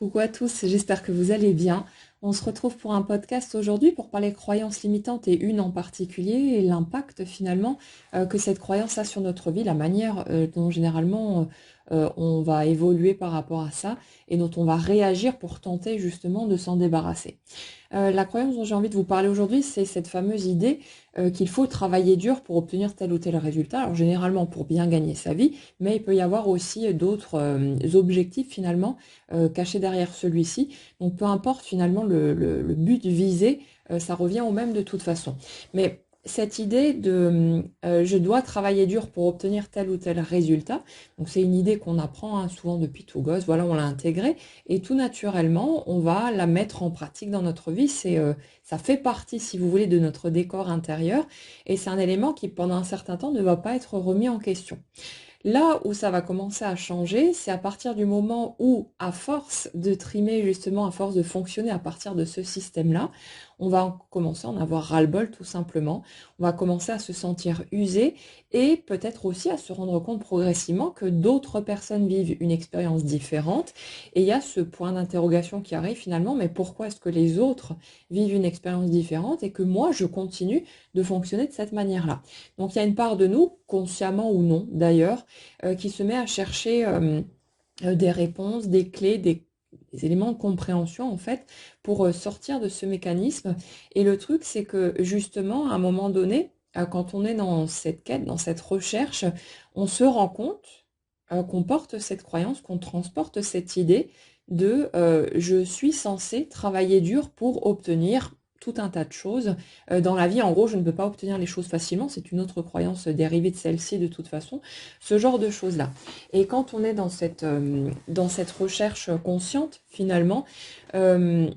Coucou à tous, j'espère que vous allez bien. On se retrouve pour un podcast aujourd'hui pour parler croyances limitantes et une en particulier et l'impact finalement que cette croyance a sur notre vie, la manière dont généralement on va évoluer par rapport à ça et dont on va réagir pour tenter justement de s'en débarrasser. La croyance dont j'ai envie de vous parler aujourd'hui, c'est cette fameuse idée qu'il faut travailler dur pour obtenir tel ou tel résultat. Alors généralement pour bien gagner sa vie, mais il peut y avoir aussi d'autres objectifs finalement cachés derrière celui-ci. Donc peu importe finalement le but visé, ça revient au même de toute façon. Mais cette idée de je dois travailler dur pour obtenir tel ou tel résultat, donc c'est une idée qu'on apprend souvent depuis tout gosse, voilà, on l'a intégrée, et tout naturellement, on va la mettre en pratique dans notre vie. Ça fait partie, si vous voulez, de notre décor intérieur, et c'est un élément qui, pendant un certain temps, ne va pas être remis en question. Là où ça va commencer à changer, c'est à partir du moment où, à force de trimer justement, à force de fonctionner à partir de ce système-là, on va commencer à en avoir ras-le-bol tout simplement. On va commencer à se sentir usé et peut-être aussi à se rendre compte progressivement que d'autres personnes vivent une expérience différente. Et il y a ce point d'interrogation qui arrive finalement, mais pourquoi est-ce que les autres vivent une expérience différente et que moi, je continue de fonctionner de cette manière-là? Donc il y a une part de nous, consciemment ou non d'ailleurs, qui se met à chercher des réponses, des clés, des éléments de compréhension en fait pour sortir de ce mécanisme. Et le truc, c'est que justement, à un moment donné, quand on est dans cette quête, dans cette recherche, on se rend compte qu'on porte cette croyance, qu'on transporte cette idée de je suis censé travailler dur pour obtenir tout un tas de choses dans la vie. En gros, je ne peux pas obtenir les choses facilement, c'est une autre croyance dérivée de celle-ci de toute façon, ce genre de choses-là. Et quand on est dans cette recherche consciente, finalement, euh,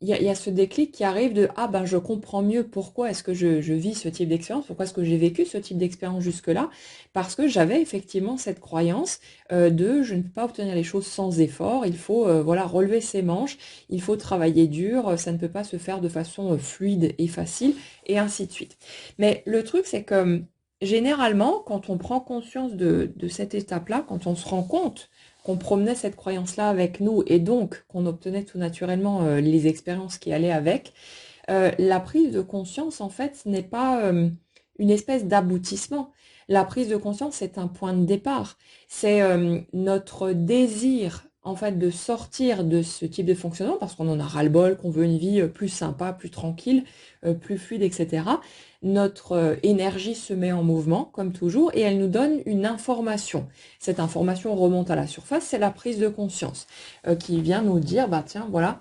il y a ce déclic qui arrive de ah ben je comprends mieux pourquoi est-ce que je vis ce type d'expérience, pourquoi est-ce que j'ai vécu ce type d'expérience jusque-là, parce que j'avais effectivement cette croyance de je ne peux pas obtenir les choses sans effort, il faut voilà relever ses manches, il faut travailler dur, ça ne peut pas se faire de façon fluide et facile, et ainsi de suite. Mais le truc c'est que généralement quand on prend conscience de cette étape-là, quand on se rend compte qu'on promenait cette croyance-là avec nous et donc qu'on obtenait tout naturellement les expériences qui allaient avec, la prise de conscience, en fait, ce n'est pas une espèce d'aboutissement. La prise de conscience, c'est un point de départ. C'est notre désir, en fait, de sortir de ce type de fonctionnement parce qu'on en a ras-le-bol, qu'on veut une vie plus sympa, plus tranquille, plus fluide, etc. Notre énergie se met en mouvement, comme toujours, et elle nous donne une information. Cette information remonte à la surface, c'est la prise de conscience qui vient nous dire, bah tiens, voilà,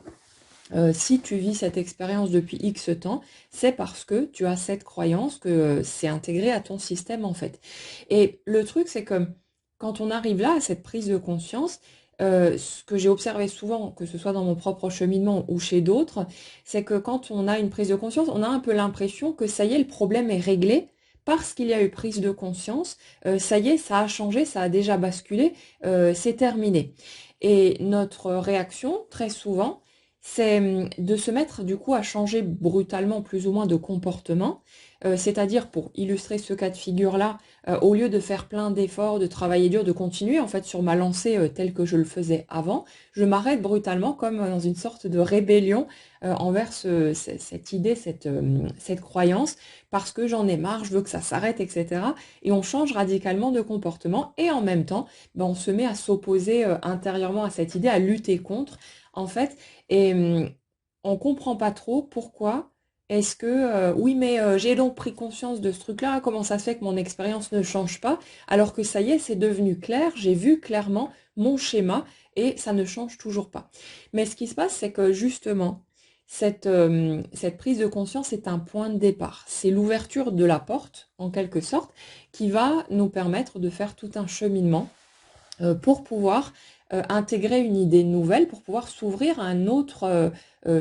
si tu vis cette expérience depuis X temps, c'est parce que tu as cette croyance que c'est intégré à ton système en fait. Et le truc, c'est que quand on arrive là, à cette prise de conscience, ce que j'ai observé souvent, que ce soit dans mon propre cheminement ou chez d'autres, c'est que quand on a une prise de conscience, on a un peu l'impression que ça y est, le problème est réglé. Parce qu'il y a eu prise de conscience, ça y est, ça a changé, ça a déjà basculé, c'est terminé. Et notre réaction, très souvent, c'est de se mettre du coup à changer brutalement plus ou moins de comportement, c'est-à-dire pour illustrer ce cas de figure-là, au lieu de faire plein d'efforts, de travailler dur, de continuer en fait sur ma lancée telle que je le faisais avant, je m'arrête brutalement comme dans une sorte de rébellion envers cette idée, cette croyance, parce que j'en ai marre, je veux que ça s'arrête, etc. Et on change radicalement de comportement et en même temps, ben, on se met à s'opposer intérieurement à cette idée, à lutter contre en fait. Et on comprend pas trop pourquoi est-ce que oui mais j'ai donc pris conscience de ce truc-là, comment ça se fait que mon expérience ne change pas alors que ça y est, c'est devenu clair, j'ai vu clairement mon schéma et ça ne change toujours pas. Mais ce qui se passe, c'est que justement, cette prise de conscience est un point de départ. C'est l'ouverture de la porte, en quelque sorte, qui va nous permettre de faire tout un cheminement pour pouvoir intégrer une idée nouvelle, pour pouvoir s'ouvrir à un autre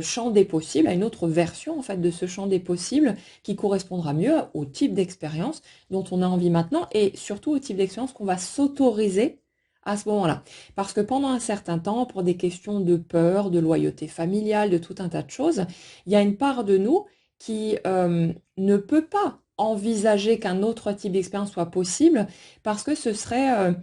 champ des possibles, à une autre version en fait de ce champ des possibles qui correspondra mieux au type d'expérience dont on a envie maintenant et surtout au type d'expérience qu'on va s'autoriser à ce moment-là. Parce que pendant un certain temps, pour des questions de peur, de loyauté familiale, de tout un tas de choses, il y a une part de nous qui ne peut pas envisager qu'un autre type d'expérience soit possible parce que ce serait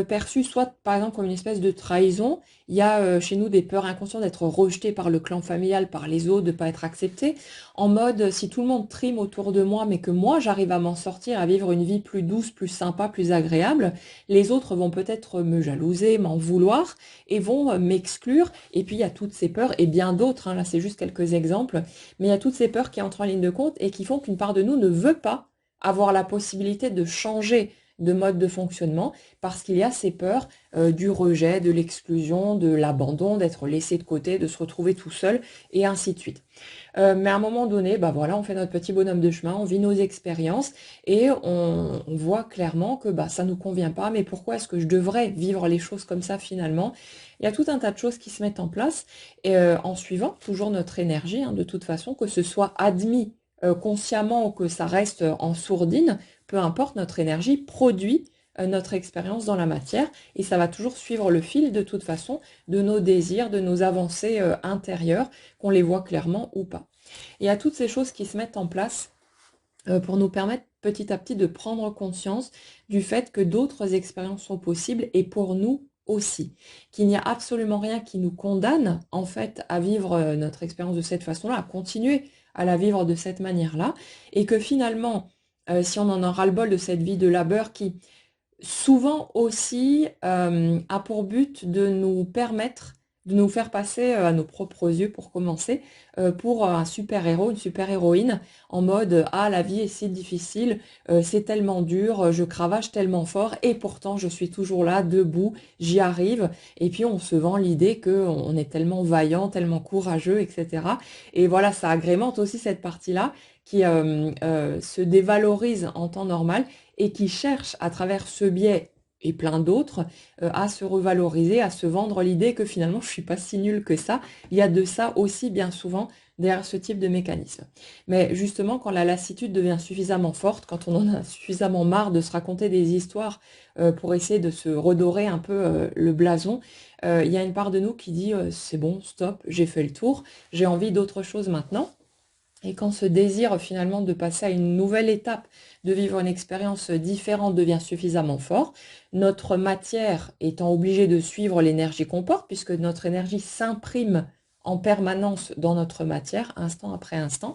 perçu soit par exemple comme une espèce de trahison. Il y a chez nous des peurs inconscientes d'être rejeté par le clan familial, par les autres, de ne pas être accepté. En mode, si tout le monde trime autour de moi, mais que moi j'arrive à m'en sortir, à vivre une vie plus douce, plus sympa, plus agréable, les autres vont peut-être me jalouser, m'en vouloir et vont m'exclure. Et puis il y a toutes ces peurs et bien d'autres, hein, là c'est juste quelques exemples, mais il y a toutes ces peurs qui entrent en ligne de compte et qui font qu'une part de nous ne veut pas avoir la possibilité de changer de mode de fonctionnement parce qu'il y a ces peurs du rejet, de l'exclusion, de l'abandon, d'être laissé de côté, de se retrouver tout seul et ainsi de suite. Mais à un moment donné, bah voilà, on fait notre petit bonhomme de chemin, on vit nos expériences et on voit clairement que bah, ça ne nous convient pas, mais pourquoi est-ce que je devrais vivre les choses comme ça finalement? Il y a tout un tas de choses qui se mettent en place et, en suivant toujours notre énergie, hein, de toute façon, que ce soit admis consciemment ou que ça reste en sourdine, peu importe, notre énergie produit notre expérience dans la matière et ça va toujours suivre le fil de toute façon de nos désirs, de nos avancées intérieures, qu'on les voit clairement ou pas. Et il y a toutes ces choses qui se mettent en place pour nous permettre petit à petit de prendre conscience du fait que d'autres expériences sont possibles et pour nous aussi, qu'il n'y a absolument rien qui nous condamne en fait à vivre notre expérience de cette façon-là, à continuer à la vivre de cette manière-là, et que finalement, si on en a ras-le-bol de cette vie de labeur qui souvent aussi a pour but de nous permettre de nous faire passer à nos propres yeux pour commencer pour un super-héros, une super-héroïne en mode ah la vie est si difficile, c'est tellement dur, je cravache tellement fort et pourtant je suis toujours là debout, j'y arrive et puis on se vend l'idée qu'on est tellement vaillant, tellement courageux, etc. Et voilà, ça agrémente aussi cette partie-là qui se dévalorise en temps normal et qui cherche à travers ce biais et plein d'autres à se revaloriser, à se vendre l'idée que finalement je suis pas si nulle que ça. Il y a de ça aussi bien souvent derrière ce type de mécanisme. Mais justement, quand la lassitude devient suffisamment forte, quand on en a suffisamment marre de se raconter des histoires pour essayer de se redorer un peu le blason, il y a une part de nous qui dit c'est bon, stop, j'ai fait le tour, j'ai envie d'autre chose maintenant. Et quand ce désir finalement de passer à une nouvelle étape, de vivre une expérience différente devient suffisamment fort, notre matière étant obligée de suivre l'énergie qu'on porte, puisque notre énergie s'imprime en permanence dans notre matière, instant après instant,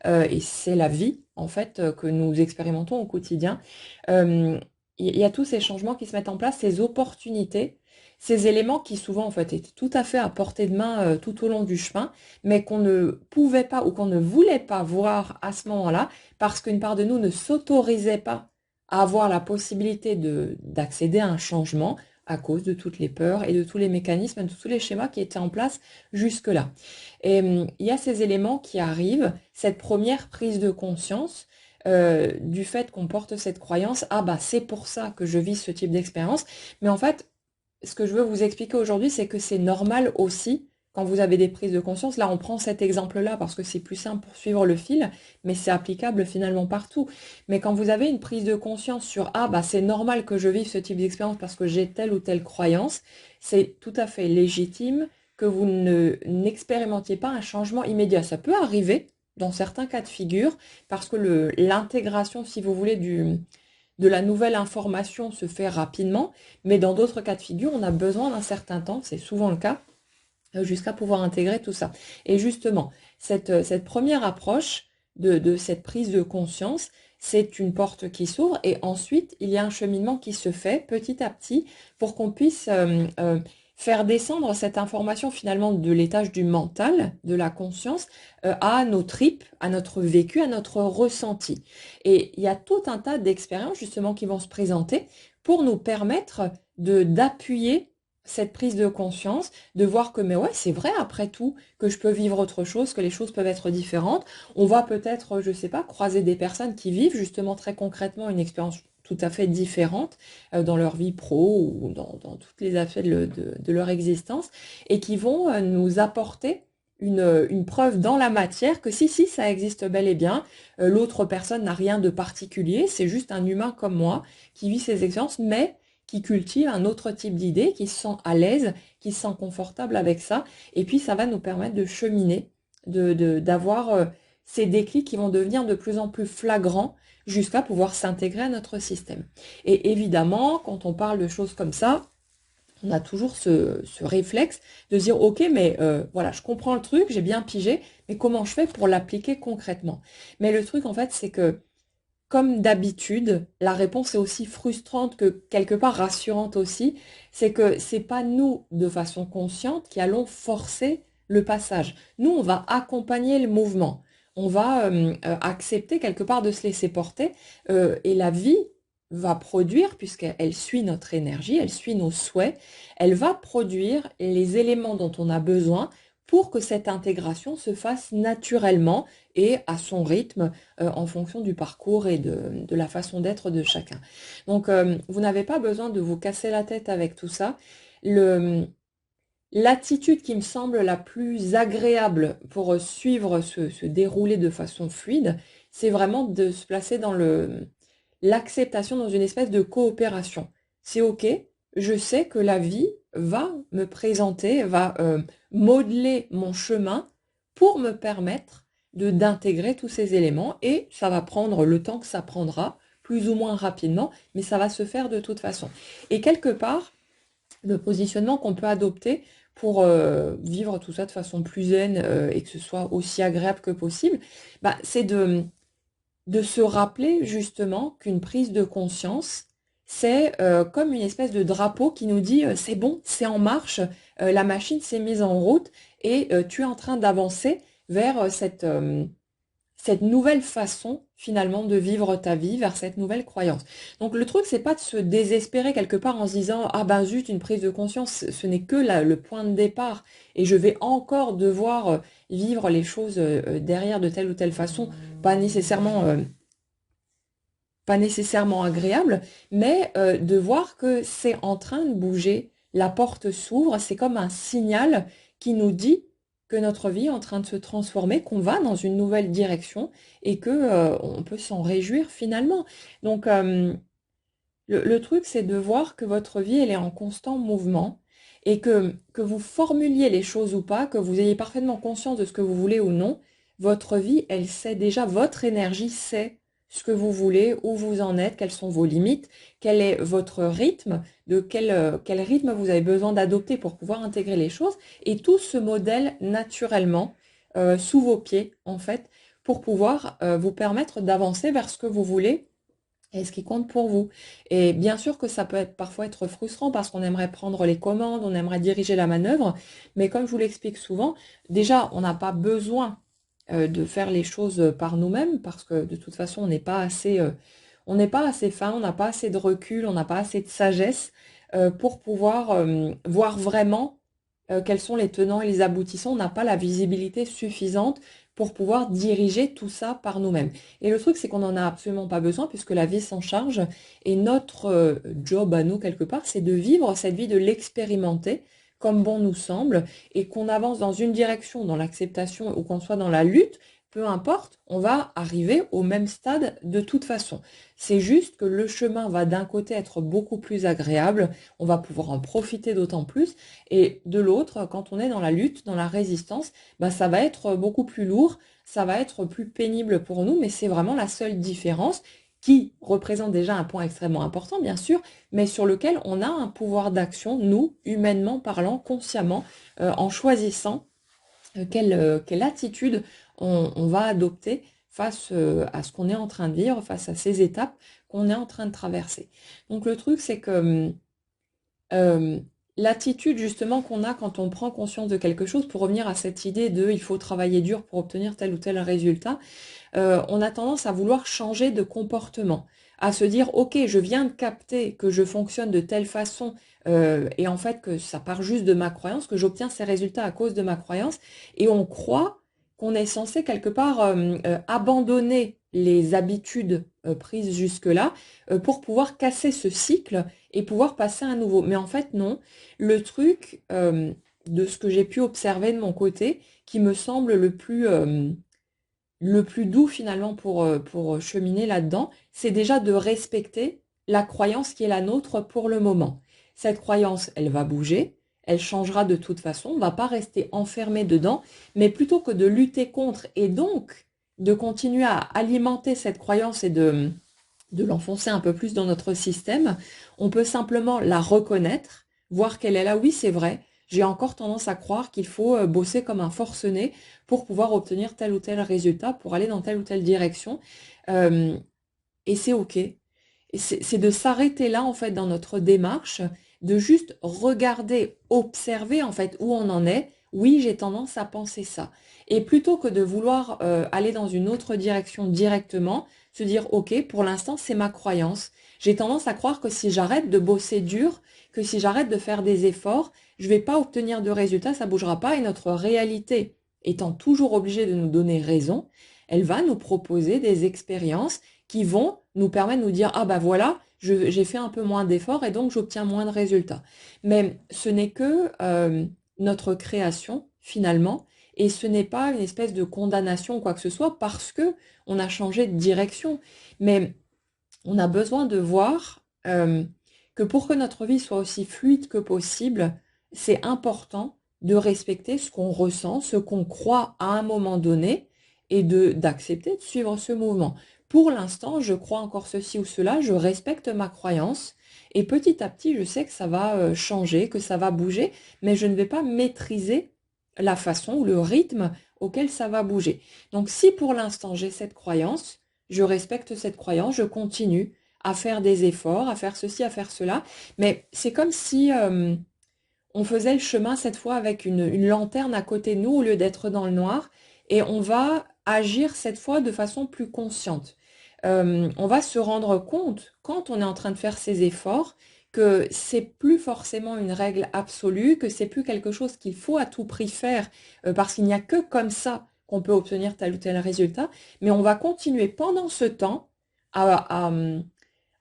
et c'est la vie en fait que nous expérimentons au quotidien. Il y a tous ces changements qui se mettent en place, ces opportunités, ces éléments qui souvent en fait étaient tout à fait à portée de main tout au long du chemin, mais qu'on ne pouvait pas ou qu'on ne voulait pas voir à ce moment-là, parce qu'une part de nous ne s'autorisait pas à avoir la possibilité d'accéder à un changement à cause de toutes les peurs et de tous les mécanismes, de tous les schémas qui étaient en place jusque-là. Et il y a ces éléments qui arrivent, cette première prise de conscience du fait qu'on porte cette croyance, ah bah c'est pour ça que je vis ce type d'expérience. Mais en fait, ce que je veux vous expliquer aujourd'hui, c'est que c'est normal aussi quand vous avez des prises de conscience. Là, on prend cet exemple-là parce que c'est plus simple pour suivre le fil, mais c'est applicable finalement partout. Mais quand vous avez une prise de conscience sur ah bah c'est normal que je vive ce type d'expérience parce que j'ai telle ou telle croyance, c'est tout à fait légitime que vous n'expérimentiez pas un changement immédiat. Ça peut arriver dans certains cas de figure parce que l'intégration, si vous voulez, de la nouvelle information se fait rapidement, mais dans d'autres cas de figure, on a besoin d'un certain temps, c'est souvent le cas, jusqu'à pouvoir intégrer tout ça. Et justement, cette première approche de cette prise de conscience, c'est une porte qui s'ouvre et ensuite, il y a un cheminement qui se fait petit à petit pour qu'on puisse faire descendre cette information finalement de l'étage du mental, de la conscience, à nos tripes, à notre vécu, à notre ressenti. Et il y a tout un tas d'expériences justement qui vont se présenter pour nous permettre d'appuyer cette prise de conscience, de voir que mais ouais, c'est vrai après tout que je peux vivre autre chose, que les choses peuvent être différentes. On va peut-être, je sais pas, croiser des personnes qui vivent justement très concrètement une expérience tout à fait différente dans leur vie pro ou dans tous les aspects de leur existence et qui vont nous apporter une preuve dans la matière que si, ça existe bel et bien. L'autre personne n'a rien de particulier, c'est juste un humain comme moi qui vit ces expériences, mais qui cultive un autre type d'idée, qui se sent à l'aise, qui se sent confortable avec ça. Et puis, ça va nous permettre de cheminer, d'avoir ces déclics qui vont devenir de plus en plus flagrants jusqu'à pouvoir s'intégrer à notre système. Et évidemment, quand on parle de choses comme ça, on a toujours ce réflexe de dire ok, mais voilà, je comprends le truc, j'ai bien pigé, mais comment je fais pour l'appliquer concrètement? Mais le truc en fait, c'est que comme d'habitude, la réponse est aussi frustrante que quelque part rassurante aussi, c'est que c'est pas nous de façon consciente qui allons forcer le passage. Nous, on va accompagner le mouvement. On va accepter quelque part de se laisser porter et la vie va produire, puisqu'elle suit notre énergie, elle suit nos souhaits, elle va produire les éléments dont on a besoin pour que cette intégration se fasse naturellement et à son rythme en fonction du parcours et de la façon d'être de chacun. Donc, vous n'avez pas besoin de vous casser la tête avec tout ça. L'attitude qui me semble la plus agréable pour suivre ce déroulé de façon fluide, c'est vraiment de se placer dans l'acceptation, dans une espèce de coopération. C'est OK, je sais que la vie va me présenter, va modeler mon chemin pour me permettre d'intégrer tous ces éléments et ça va prendre le temps que ça prendra, plus ou moins rapidement, mais ça va se faire de toute façon. Et quelque part, le positionnement qu'on peut adopter pour vivre tout ça de façon plus zen et que ce soit aussi agréable que possible, bah, c'est de se rappeler justement qu'une prise de conscience, c'est comme une espèce de drapeau qui nous dit c'est bon, c'est en marche, la machine s'est mise en route et tu es en train d'avancer vers cette nouvelle façon finalement de vivre ta vie, vers cette nouvelle croyance. Donc le truc, c'est pas de se désespérer quelque part en se disant ah ben zut, une prise de conscience, ce n'est que le point de départ et je vais encore devoir vivre les choses derrière de telle ou telle façon, pas nécessairement agréable, mais de voir que c'est en train de bouger, la porte s'ouvre, c'est comme un signal qui nous dit que notre vie est en train de se transformer, qu'on va dans une nouvelle direction et que on peut s'en réjouir finalement. Donc le truc, c'est de voir que votre vie, elle est en constant mouvement et que vous formuliez les choses ou pas, que vous ayez parfaitement conscience de ce que vous voulez ou non, votre vie, elle sait déjà, votre énergie sait ce que vous voulez, où vous en êtes, quelles sont vos limites, quel est votre rythme, de quel rythme vous avez besoin d'adopter pour pouvoir intégrer les choses, et tout se modèle naturellement sous vos pieds, en fait, pour pouvoir vous permettre d'avancer vers ce que vous voulez et ce qui compte pour vous. Et bien sûr que ça peut parfois être frustrant parce qu'on aimerait prendre les commandes, on aimerait diriger la manœuvre, mais comme je vous l'explique souvent, déjà, on n'a pas besoin de faire les choses par nous-mêmes parce que de toute façon, on n'est pas assez fin, on n'a pas assez de recul, on n'a pas assez de sagesse pour pouvoir voir vraiment quels sont les tenants et les aboutissants. On n'a pas la visibilité suffisante pour pouvoir diriger tout ça par nous-mêmes. Et le truc, c'est qu'on n'en a absolument pas besoin puisque la vie s'en charge. Et notre job à nous, quelque part, c'est de vivre cette vie, de l'expérimenter comme bon nous semble, et qu'on avance dans une direction, dans l'acceptation, ou qu'on soit dans la lutte, peu importe, on va arriver au même stade de toute façon. C'est juste que le chemin va d'un côté être beaucoup plus agréable, on va pouvoir en profiter d'autant plus, et de l'autre, quand on est dans la lutte, dans la résistance, bah, ça va être beaucoup plus lourd, ça va être plus pénible pour nous, mais c'est vraiment la seule différence qui représente déjà un point extrêmement important, bien sûr, mais sur lequel on a un pouvoir d'action, nous, humainement parlant, consciemment, en choisissant quelle attitude on va adopter face à ce qu'on est en train de vivre, face à ces étapes qu'on est en train de traverser. Donc le truc, c'est que l'attitude justement qu'on a quand on prend conscience de quelque chose, pour revenir à cette idée de il faut travailler dur pour obtenir tel ou tel résultat, on a tendance à vouloir changer de comportement, à se dire ok, je viens de capter que je fonctionne de telle façon et en fait que ça part juste de ma croyance, que j'obtiens ces résultats à cause de ma croyance, et on croit qu'on est censé quelque part abandonner les habitudes prises jusque-là pour pouvoir casser ce cycle et pouvoir passer à un nouveau. Mais en fait, non. Le truc, de ce que j'ai pu observer de mon côté, qui me semble le plus doux finalement pour cheminer là-dedans, c'est déjà de respecter la croyance qui est la nôtre pour le moment. Cette croyance, elle va bouger, elle changera de toute façon, on ne va pas rester enfermé dedans, mais plutôt que de lutter contre et donc de continuer à alimenter cette croyance et de l'enfoncer un peu plus dans notre système, on peut simplement la reconnaître, voir qu'elle est là. Oui, c'est vrai, j'ai encore tendance à croire qu'il faut bosser comme un forcené pour pouvoir obtenir tel ou tel résultat, pour aller dans telle ou telle direction. Euh, et c'est OK. Et c'est de s'arrêter là, en fait, dans notre démarche, de juste regarder, observer, en fait, où on en est. Oui, j'ai tendance à penser ça. Et plutôt que de vouloir aller dans une autre direction directement, se dire, OK, pour l'instant, c'est ma croyance. J'ai tendance à croire que si j'arrête de bosser dur, que si j'arrête de faire des efforts, je vais pas obtenir de résultats, ça bougera pas. Et notre réalité étant toujours obligée de nous donner raison, elle va nous proposer des expériences qui vont nous permettre de nous dire, ah bah voilà, j'ai fait un peu moins d'efforts et donc j'obtiens moins de résultats. Mais ce n'est que notre création finalement, et ce n'est pas une espèce de condamnation ou quoi que ce soit parce que on a changé de direction. Mais on a besoin de voir que pour que notre vie soit aussi fluide que possible, c'est important de respecter ce qu'on ressent, ce qu'on croit à un moment donné et d'accepter de suivre ce mouvement. Pour l'instant, je crois encore ceci ou cela, je respecte ma croyance et petit à petit, je sais que ça va changer, que ça va bouger, mais je ne vais pas maîtriser la façon ou le rythme auquel ça va bouger. Donc si pour l'instant j'ai cette croyance, je respecte cette croyance, je continue à faire des efforts, à faire ceci, à faire cela, mais c'est comme si on faisait le chemin cette fois avec une lanterne à côté de nous au lieu d'être dans le noir, et on va agir cette fois de façon plus consciente. On va se rendre compte, quand on est en train de faire ces efforts, que c'est plus forcément une règle absolue, que c'est plus quelque chose qu'il faut à tout prix faire, parce qu'il n'y a que comme ça qu'on peut obtenir tel ou tel résultat, mais on va continuer pendant ce temps à, à,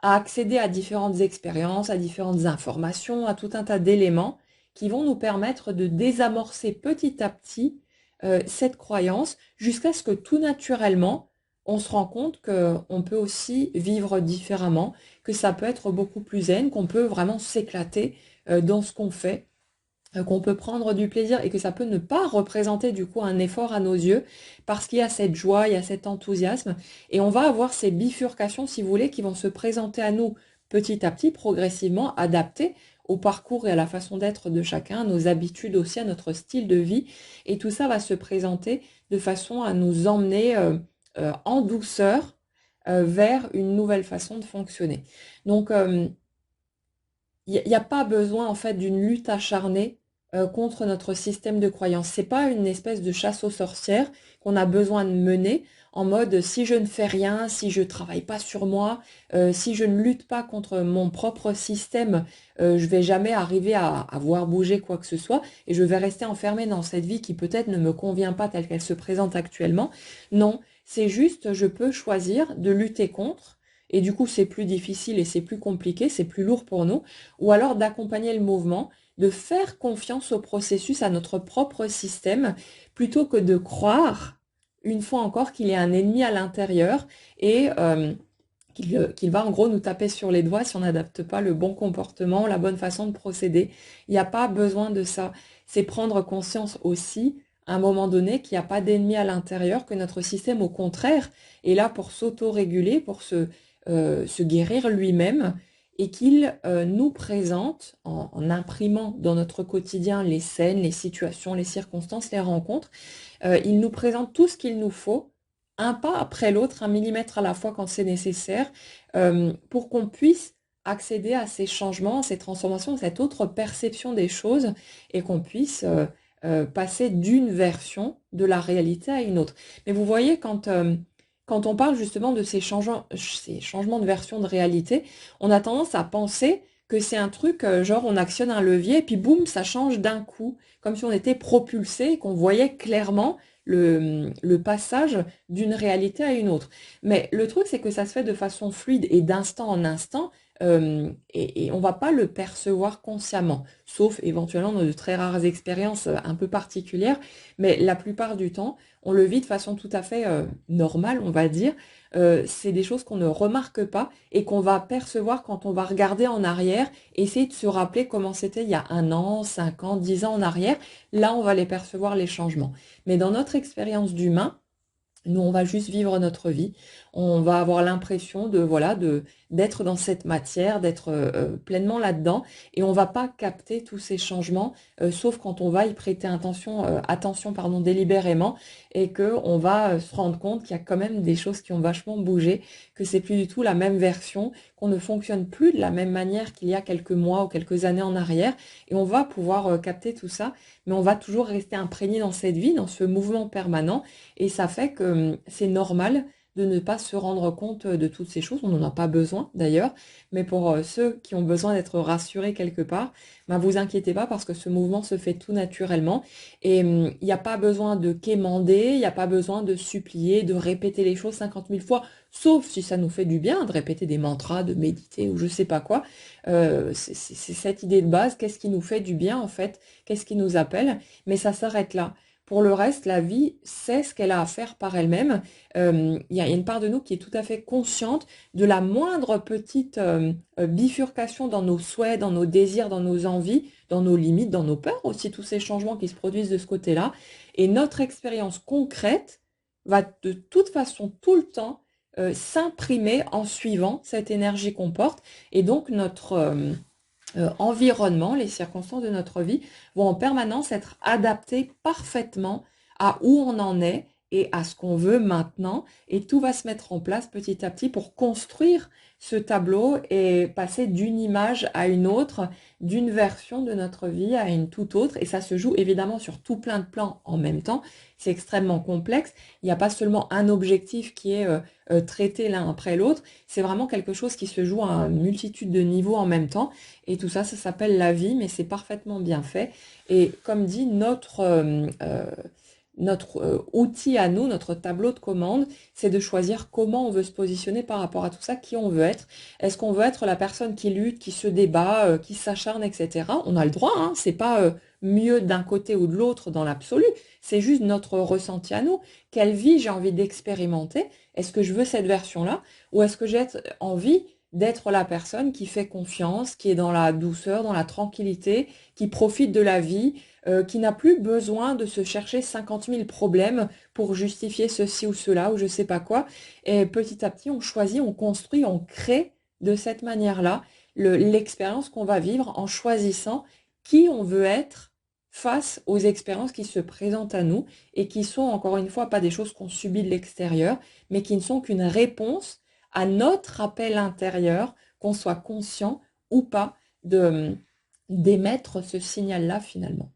à accéder à différentes expériences, à différentes informations, à tout un tas d'éléments qui vont nous permettre de désamorcer petit à petit cette croyance jusqu'à ce que tout naturellement, on se rend compte qu'on peut aussi vivre différemment, que ça peut être beaucoup plus zen, qu'on peut vraiment s'éclater dans ce qu'on fait, qu'on peut prendre du plaisir et que ça peut ne pas représenter du coup un effort à nos yeux parce qu'il y a cette joie, il y a cet enthousiasme et on va avoir ces bifurcations si vous voulez qui vont se présenter à nous petit à petit, progressivement, adaptées au parcours et à la façon d'être de chacun, à nos habitudes aussi, à notre style de vie et tout ça va se présenter de façon à nous emmener en douceur vers une nouvelle façon de fonctionner. Donc il n'y a pas besoin en fait d'une lutte acharnée contre notre système de croyance. C'est pas une espèce de chasse aux sorcières qu'on a besoin de mener en mode si je ne fais rien, si je travaille pas sur moi, si je ne lutte pas contre mon propre système, je vais jamais arriver à voir bouger quoi que ce soit et je vais rester enfermée dans cette vie qui peut-être ne me convient pas telle qu'elle se présente actuellement. Non, c'est juste je peux choisir de lutter contre et du coup c'est plus difficile et c'est plus compliqué, c'est plus lourd pour nous ou alors d'accompagner le mouvement, de faire confiance au processus, à notre propre système, plutôt que de croire, une fois encore, qu'il y a un ennemi à l'intérieur et qu'il va en gros nous taper sur les doigts si on n'adapte pas le bon comportement, la bonne façon de procéder. Il n'y a pas besoin de ça. C'est prendre conscience aussi, à un moment donné, qu'il n'y a pas d'ennemi à l'intérieur, que notre système, au contraire, est là pour s'auto-réguler, pour se guérir lui-même et qu'il nous présente, en imprimant dans notre quotidien les scènes, les situations, les circonstances, les rencontres, il nous présente tout ce qu'il nous faut, un pas après l'autre, un millimètre à la fois quand c'est nécessaire, pour qu'on puisse accéder à ces changements, à ces transformations, à cette autre perception des choses, et qu'on puisse passer d'une version de la réalité à une autre. Mais vous voyez, quand on parle justement de ces changements de version de réalité, on a tendance à penser que c'est un truc, genre on actionne un levier et puis boum, ça change d'un coup, comme si on était propulsé et qu'on voyait clairement le passage d'une réalité à une autre. Mais le truc, c'est que ça se fait de façon fluide et d'instant en instant, et on va pas le percevoir consciemment, sauf éventuellement dans de très rares expériences un peu particulières, mais la plupart du temps, on le vit de façon tout à fait normale, on va dire. C'est des choses qu'on ne remarque pas et qu'on va percevoir quand on va regarder en arrière, essayer de se rappeler comment c'était il y a 1 an, 5 ans, 10 ans en arrière. Là, on va les percevoir, les changements. Mais dans notre expérience d'humain, Nous, on va juste vivre notre vie. On va avoir l'impression de voilà d'être dans cette matière, d'être pleinement là-dedans, et on va pas capter tous ces changements, sauf quand on va y prêter attention pardon délibérément, et que on va se rendre compte qu'il y a quand même des choses qui ont vachement bougé, que c'est plus du tout la même version, qu'on ne fonctionne plus de la même manière qu'il y a quelques mois ou quelques années en arrière, et on va pouvoir capter tout ça, mais on va toujours rester imprégné dans cette vie, dans ce mouvement permanent. Et ça fait que c'est normal de ne pas se rendre compte de toutes ces choses. On n'en a pas besoin d'ailleurs, mais pour ceux qui ont besoin d'être rassurés quelque part, ben vous inquiétez pas parce que ce mouvement se fait tout naturellement et il n'y a pas besoin de quémander, il n'y a pas besoin de supplier, de répéter les choses 50 000 fois, sauf si ça nous fait du bien de répéter des mantras, de méditer ou je sais pas quoi. C'est cette idée de base, qu'est-ce qui nous fait du bien en fait, qu'est-ce qui nous appelle, mais ça s'arrête là. Pour le reste, la vie sait ce qu'elle a à faire par elle-même. Il y a une part de nous qui est tout à fait consciente de la moindre petite bifurcation dans nos souhaits, dans nos désirs, dans nos envies, dans nos limites, dans nos peurs aussi, tous ces changements qui se produisent de ce côté-là. Et notre expérience concrète va de toute façon, tout le temps, s'imprimer en suivant cette énergie qu'on porte. Et donc, notre environnement, les circonstances de notre vie vont en permanence être adaptées parfaitement à où on en est et à ce qu'on veut maintenant. Et tout va se mettre en place petit à petit pour construire ce tableau et passer d'une image à une autre, d'une version de notre vie à une toute autre. Et ça se joue évidemment sur tout plein de plans en même temps. C'est extrêmement complexe. Il n'y a pas seulement un objectif qui est traité l'un après l'autre. C'est vraiment quelque chose qui se joue à une multitude de niveaux en même temps. Et tout ça, ça s'appelle la vie, mais c'est parfaitement bien fait. Et comme dit, notre outil à nous, notre tableau de commande, c'est de choisir comment on veut se positionner par rapport à tout ça, qui on veut être. Est-ce qu'on veut être la personne qui lutte, qui se débat, qui s'acharne, etc. On a le droit, hein, c'est pas mieux d'un côté ou de l'autre dans l'absolu, c'est juste notre ressenti à nous. Quelle vie j'ai envie d'expérimenter? Est-ce que je veux cette version-là? Ou est-ce que j'ai envie d'être la personne qui fait confiance, qui est dans la douceur, dans la tranquillité, qui profite de la vie, qui n'a plus besoin de se chercher 50 000 problèmes pour justifier ceci ou cela ou je sais pas quoi. Et petit à petit, on choisit, on construit, on crée de cette manière-là l'expérience qu'on va vivre en choisissant qui on veut être face aux expériences qui se présentent à nous et qui sont, encore une fois, pas des choses qu'on subit de l'extérieur, mais qui ne sont qu'une réponse à notre appel intérieur, qu'on soit conscient ou pas d'émettre ce signal-là finalement.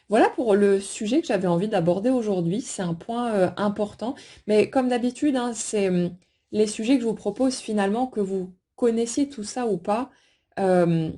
Voilà pour le sujet que j'avais envie d'aborder aujourd'hui. C'est un point important. Mais comme d'habitude, hein, c'est les sujets que je vous propose finalement, que vous connaissiez tout ça ou pas. euh,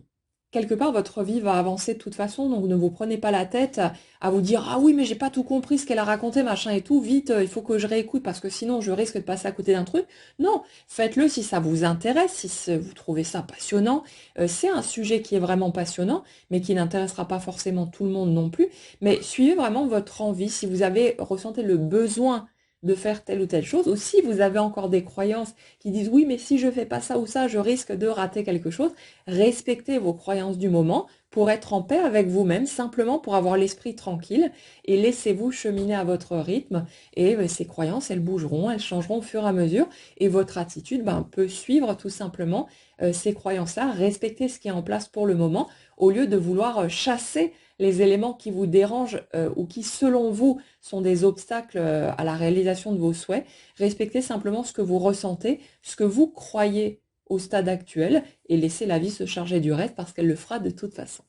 Quelque part, votre vie va avancer de toute façon. Donc ne vous prenez pas la tête à vous dire ah oui, mais j'ai pas tout compris ce qu'elle a raconté, machin et tout. Vite, il faut que je réécoute parce que sinon je risque de passer à côté d'un truc. Non, faites-le si ça vous intéresse, si vous trouvez ça passionnant. C'est un sujet qui est vraiment passionnant, mais qui n'intéressera pas forcément tout le monde non plus. Mais suivez vraiment votre envie. Si vous avez ressenti le besoin de faire telle ou telle chose, ou si vous avez encore des croyances qui disent oui, mais si je fais pas ça ou ça, je risque de rater quelque chose, respectez vos croyances du moment pour être en paix avec vous-même, simplement pour avoir l'esprit tranquille et laissez-vous cheminer à votre rythme et ces croyances, elles bougeront, elles changeront au fur et à mesure et votre attitude peut suivre tout simplement ces croyances-là, respectez ce qui est en place pour le moment au lieu de vouloir chasser les éléments qui vous dérangent ou qui, selon vous, sont des obstacles à la réalisation de vos souhaits. Respectez simplement ce que vous ressentez, ce que vous croyez au stade actuel et laissez la vie se charger du reste parce qu'elle le fera de toute façon.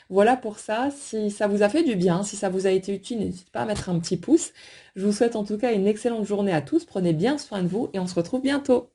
Voilà pour ça. Si ça vous a fait du bien, si ça vous a été utile, n'hésitez pas à mettre un petit pouce. Je vous souhaite en tout cas une excellente journée à tous. Prenez bien soin de vous et on se retrouve bientôt.